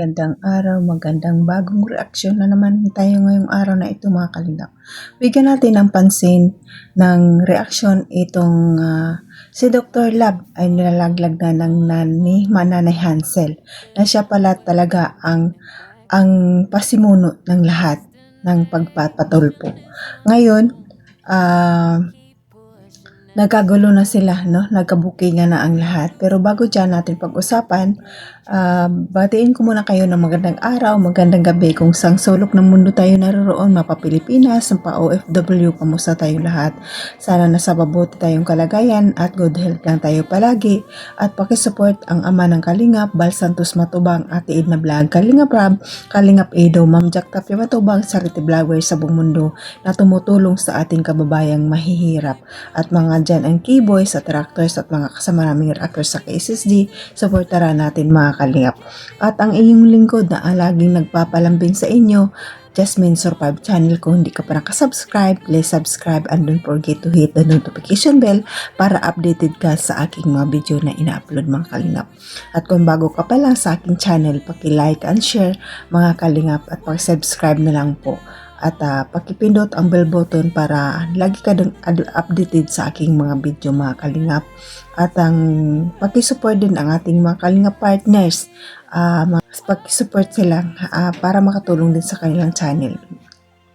magandang araw, magandang bagong reaksyon na naman tayo ngayong araw na ito mga kalingap. Bigyan natin ng pansin ng reaksyon itong si Dr. Love ay nilalaglag na ng Nanay Hansel na siya pala talaga ang pasimuno ng lahat ng pagpapatulpo. Ngayon, nagkagulo na sila, no? Nagkabukingan na ang lahat. Pero bago dyan natin pag-usapan, batiin ko muna kayo ng magandang araw, magandang gabi kung sang sulok ng mundo tayo naroroon, mapa-Pilipinas, pa-OFW, kamusta tayo lahat. Sana nasa mabuti tayong kalagayan at good health lang tayo palagi. At pakisupport ang ama ng Kalingap, Bal Santos Matubang, Ate Edna Vlog, Kalingap Rab, Kalingap Edo, Ma'am Jack Tapia Matubang, Charity Vlogger sa buong mundo na tumutulong sa ating kababayang mahihirap. At mga dyan ang keyboys at tractors at mga kasama naming reactors sa KSSD, supportaran natin mga Kalingap. At ang inyong lingkod na laging nagpapalambing sa inyo, Jasmine Survive channel. Kung hindi ka pa nakasubscribe, please subscribe and don't forget to hit the notification bell para updated ka sa aking mga video na ina-upload mga Kalingap. At kung bago ka pa lang sa aking channel, paki-like and share mga Kalingap at paki-subscribe na lang po. At pakipindot ang bell button para lagi ka updated sa aking mga video mga Kalingap. At ang pakisupport din ang ating mga Kalingap partners. Pakisupport sila para makatulong din sa kanilang channel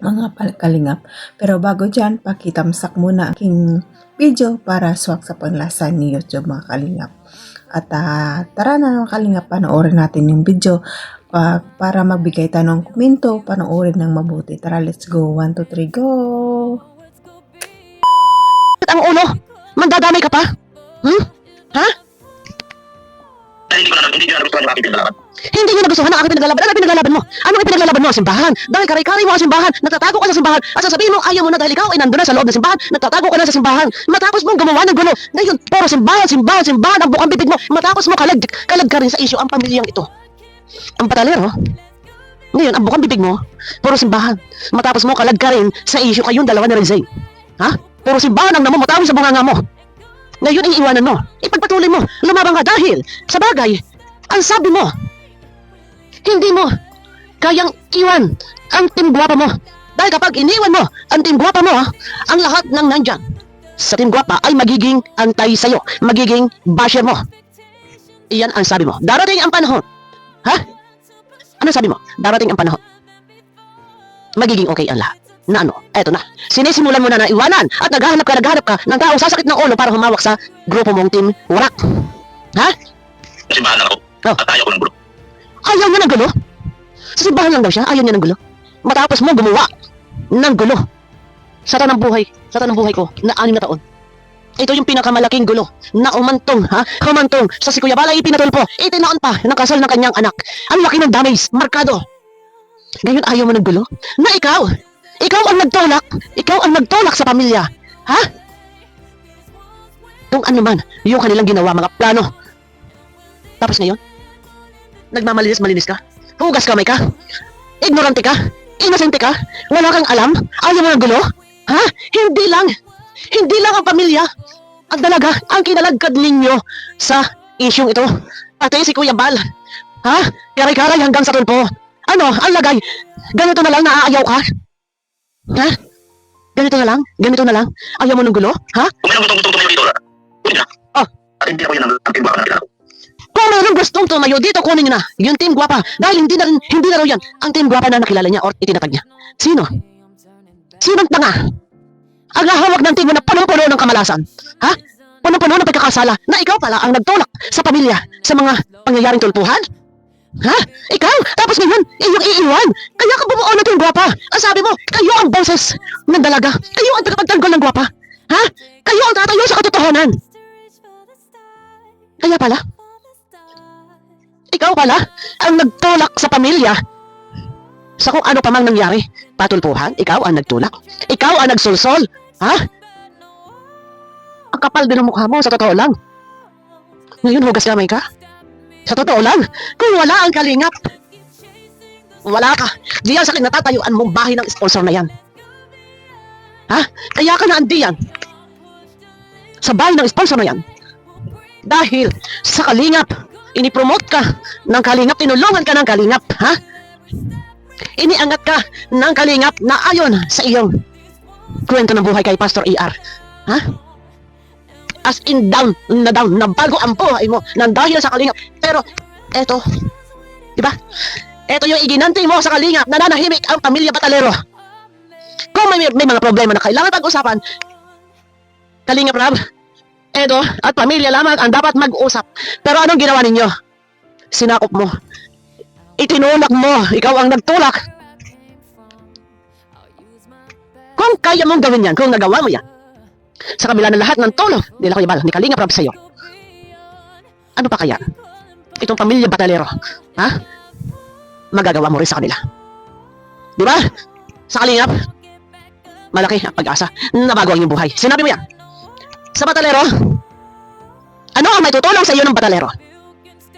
mga Kalingap. Pero bago dyan, pakitamsak muna aking video para swak sa panlasa ni YouTube mga Kalingap. At tara na mga Kalingap, panoorin natin yung video. Para magbigay tanong komento, panoorin ng mabuti. Tara, let's go. 1, 2, 3, go! Ang ulo? Mandadamay ka pa? Ha? Hindi ko na gusto ang aking pinaglalaban. Hindi nyo nagustuhan ang aking pinaglalaban. Ano pinaglalaban mo? Ano ang pinaglalaban mo? Simbahan. Dahil karay-karay mo ang simbahan. Nagtatago ka sa simbahan. At sasabihin mo, ayaw mo na dahil ikaw ay nandun na sa loob ng simbahan. Nagtatago ka na sa simbahan. Matapos mong gumawa ng gulo. Ngayon, puro simbahan, simbahan, simbahan ang bukang bibig mo. Matapos mo kalag ka rin sa isyu ang pamilyang ito. Ang patalero. Ngayon, ang bukang bibig mo, puro simbahan. Matapos mo kalag ka rin sa isyu kayong dalawa ni Rizay. Ha? Puro simbahan ang namumutawi sa bunganga mo. Ngayon, iiwanan mo. Ipagpatuloy mo. Lumabang ka dahil sa bagay, ang sabi mo, hindi mo kayang iwan ang Team Guwapa mo. Dahil kapag iniwan mo ang Team Guwapa mo, ang lahat ng nandyan sa Team Guwapa ay magiging antay sa'yo. Magiging basher mo. Iyan ang sabi mo. Darating ang panahon. Ha? Ano sabi mo? Darating ang panahon. Magiging okay ang lahat. Na ano? Eto na. Sinisimulan mo na iwanan at naghahanap ka ng taong sasakit ng ulo para humawak sa grupo mong Team Warak. Ha? Simbahan lang ako. At ayaw ko ng gulo. Ayaw niya ng gulo? Sa simbahan lang daw siya, ayaw niya ng gulo. Matapos mo gumawa ng gulo sa tanang buhay ko na 6 na taon. Ito yung pinakamalaking gulo na umantong, humantong sa si Kuya Balay ipinatulpo. Itinaon pa ng kasal ng kanyang anak. Ang laki ng damage, markado. Ngayon ayaw mo ng gulo? Na ikaw ang nagtulak sa pamilya. Ha? Kung ano man, yung kanilang ginawa, mga plano. Tapos ngayon, nagmamalinis ka? Hugas kamay ka? Ignorante ka? Inosente ka? Wala kang alam? Ayaw mo ng gulo? Ha? Hindi lang ang pamilya ang dalaga ang kinalagkad ninyo sa isyong ito. Pati si Kuya Bal. Ha? Karay-karay hanggang sa tulpo. Ano? Ang lagay? Ganito na lang naaayaw ka? Ha? Ganito na lang? Ayaw mo ng gulo? Ha? Kung mayroong gustong tumayo dito, kunin na. At hindi ako yan ang Team Guwapa na pinako. Kung mayroong gustong tumayo dito, kunin nyo na yung Team Guwapa. Dahil hindi na raw yan ang Team Guwapa na nakilala niya or itinatag niya. Sino? Sinong tanga? Ang hawak ng team mo na punong-puno ng kamalasan. Ha? Punong-puno ng pagkakasala na ikaw pala ang nagtulak sa pamilya sa mga pangyayaring tulpuhan? Ha? Ikaw? Tapos ngayon, iyong iiwan. Kaya ka bumuo ng Team Guwapa. Ang sabi mo, kayo ang boses ng dalaga. Kayo ang tagapagtanggol ng Guwapa. Ha? Kayo ang tatayo sa katotohanan. Kaya pala, ikaw pala ang nagtulak sa pamilya sa kung ano pa mang nangyari. Patulpuhan, ikaw ang nagtulak. Ikaw ang nagsulsol. Ha? Ang kapal din ng mukha mo, sa totoo lang. Ngayon, hugas kamay ka? Sa totoo lang, kung wala ang Kalingap, wala ka. Diyan sa kinatatayuan mong bahay ng sponsor na yan. Ha? Kaya ka na andiyan sa bahay ng sponsor na yan. Dahil sa Kalingap Ini-promote ka ng Kalingap, tinulungan ka ng Kalingap, ha? Iniangat ka ng Kalingap na ayon sa iyong kwento ng buhay kay Pastor ER. Ha? As in down, na bago ang buhay mo nang dahil sa Kalingap. Pero, eto, di ba? Eto yung iginanti mo sa Kalingap, nananahimik ang pamilya Batalero. Kung may mga problema na kailangan pag-usapan, Kalingap Rab, eto at pamilya lamang ang dapat mag-usap. Pero anong ginawa ninyo? Sinakop mo. Itinulak mo. Ikaw ang nagtulak. Kung kaya mong gawin yan, kung nagawa mo yan, sa kabila ng lahat ng tulong nila Kuya Bal, ni Kalingap Rab sa'yo, ano pa kaya? Itong pamilya Batalero, ha? Magagawa mo rin sa kanila. Di ba? Sa Kalingap, malaki ang pag-asa na bago ang iyong buhay. Sinabi mo yan. Sa Batalero, ano ang may tutulong sa iyo ng Batalero?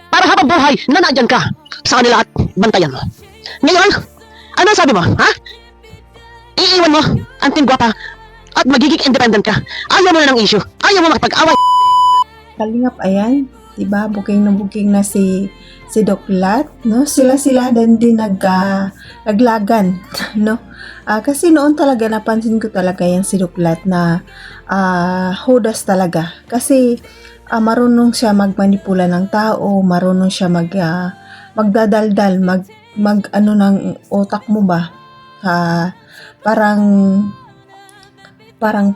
Para habang buhay na nandyan ka sa kanila at bantayan mo. Ngayon, ano sabi mo, ha? Iiwan mo ang tingwapa at magiging independent ka. Ayaw mo na ng issue. Ayaw mo makipag-away. Kalingap, ayan, diba, booking na si Doc Lat, no? Sila din naglagan, no? Kasi noon talaga napansin ko talaga yan si Doc Lat na hudas talaga. Kasi marunong siya magmanipula ng tao, marunong siya magdadaldal, mag ano ng utak mo ba? Parang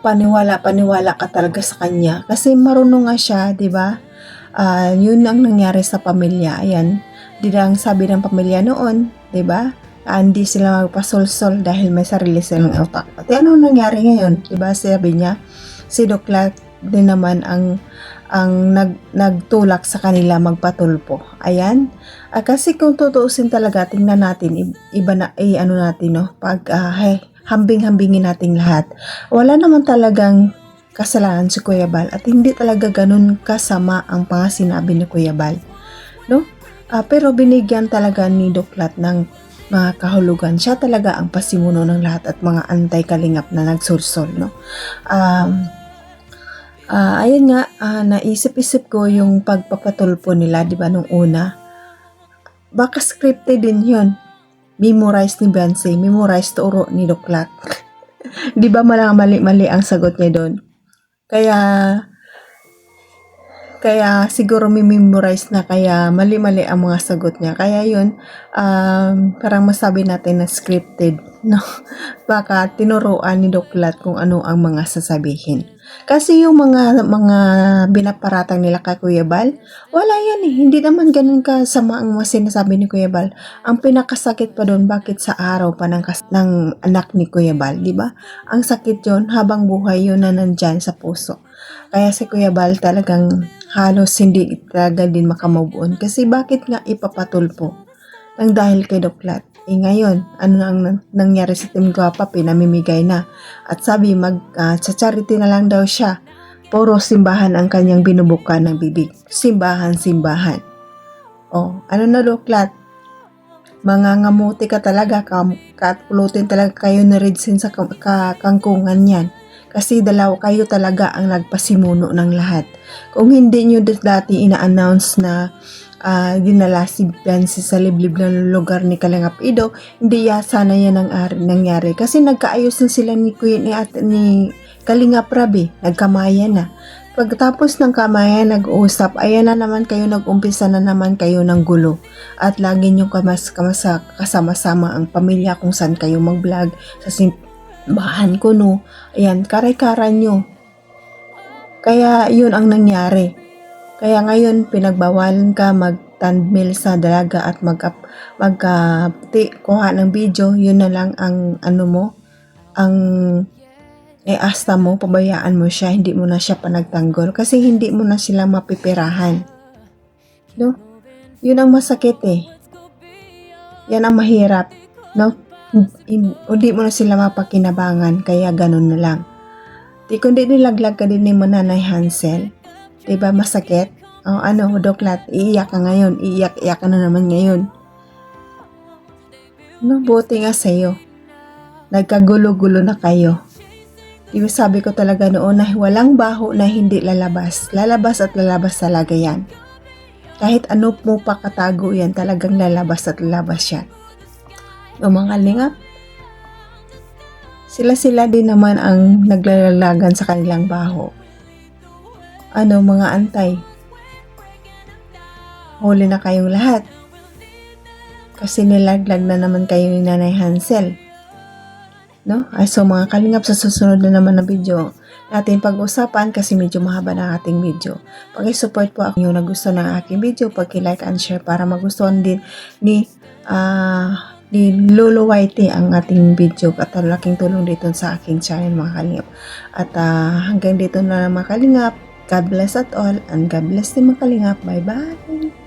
paniwala ka talaga sa kanya. Kasi marunong nga siya, di ba? Yun ang nangyari sa pamilya. Ayan, ang sabi ng pamilya noon, di ba? Hindi sila magpasolsol dahil may sarili silang utak. At ano nangyari ngayon? Di ba? Sabi niya, si Doc Lat din naman ang nagtulak sa kanila magpatulpo. Ayan. Kasi kung tutuusin talaga, tingnan natin, iba na, ano natin, no? Pag, hambing-hambingin nating lahat. Wala naman talagang kasalanan si Kuya Bal at hindi talaga ganun kasama ang sinabi ni Kuya Bal. No? Pero binigyan talaga ni Doc Lat ng mga kahulugan. Siya talaga ang pasimuno ng lahat at mga anti-Kalingap na nagsursol. No? Ayun nga, naisip-isip ko yung pagpapatulpo nila, di ba, nung una. Baka scripted din yun. Memorize ni Beyonce, memorize turo ni Doc Lat. Di ba mali-mali ang sagot niya doon? Kaya siguro memorize na, kaya mali-mali ang mga sagot niya. Kaya yun, parang masabi natin na scripted, no? Baka tinuruan ni Doc Lat kung ano ang mga sasabihin. Kasi yung mga binaparatang nila kay Kuya Bal, wala yan eh. Hindi naman ganun kasama ang mga sinasabi ni Kuya Bal. Ang pinakasakit pa doon, bakit sa araw pa ng anak ni Kuya Bal, di ba? Ang sakit yon, habang buhay yun na nandyan sa puso. Kaya si Kuya Bal talagang halos hindi talaga din makamove on. Kasi bakit nga ipapatulpo? Nang dahil kay Doc Lat. Ngayon, ano ang nangyari sa Team Guapa? Pinamimigay na. At sabi, sa charity na lang daw siya. Puro simbahan ang kanyang binubukan ng bibig. Simbahan. Ano na, Doc Lat? Mangangamuti ka talaga. Katpulutin talaga kayo ni Redsin sa kangkungan yan. Kasi dalawa kayo talaga ang nagpasimuno ng lahat. Kung hindi nyo dati ina-announce na dinala si Beyonce sa liblib na lugar ni Kalingap Ido, hindi sana yan ang nangyari. Kasi nagkaayos na sila ni Kalingap Rabi, nagkamayan na. Pagkatapos ng kamayan, nag-uusap, ayan na naman kayo, nag-umpisa na naman kayo ng gulo. At lagi nyo kasama-sama ang pamilya kung saan kayo mag-vlog, sa simbahan ko, no. Ayan, karay-karan nyo. Kaya yun ang nangyari. Kaya ngayon, pinagbawalan ka mag-thumbnail sa dalaga at kuha ng video. Yun na lang ang asta mo, pabayaan mo siya, hindi mo na siya panagtanggol. Kasi hindi mo na sila mapipirahan. No? Yun ang masakit eh. Yan ang mahirap. No? Hindi mo na sila mapakinabangan, kaya ganun na lang. Kundi nilaglag ka din ni Mananay Hansel. Diba masakit? Doc Lat, iiyak ka ngayon. Iiyak ka na naman ngayon. No, buti nga sa'yo. Nagkagulo-gulo na kayo. Diba sabi ko talaga noon na walang baho na hindi lalabas. Lalabas at lalabas talaga yan. Kahit ano mo pa katago yan, talagang lalabas at lalabas yan. O mga kalingap, sila din naman ang naglalalagan sa kanilang baho. Ano mga antay? Huli na kayong lahat. Kasi nilaglag na naman kayo ni Nanay Hansel. No? So mga kalingap, sa susunod na naman na video natin pag-usapan kasi medyo mahaba na ating video. Pag-support po ako yung nagustuhan ng aking video, pag-like and share para magustuhan din ni Lolo Whitey ang ating video at laking tulong dito sa aking channel mga kalingap. At hanggang dito na mga kalingap. God bless at all and God bless din mga kalingap. Bye bye!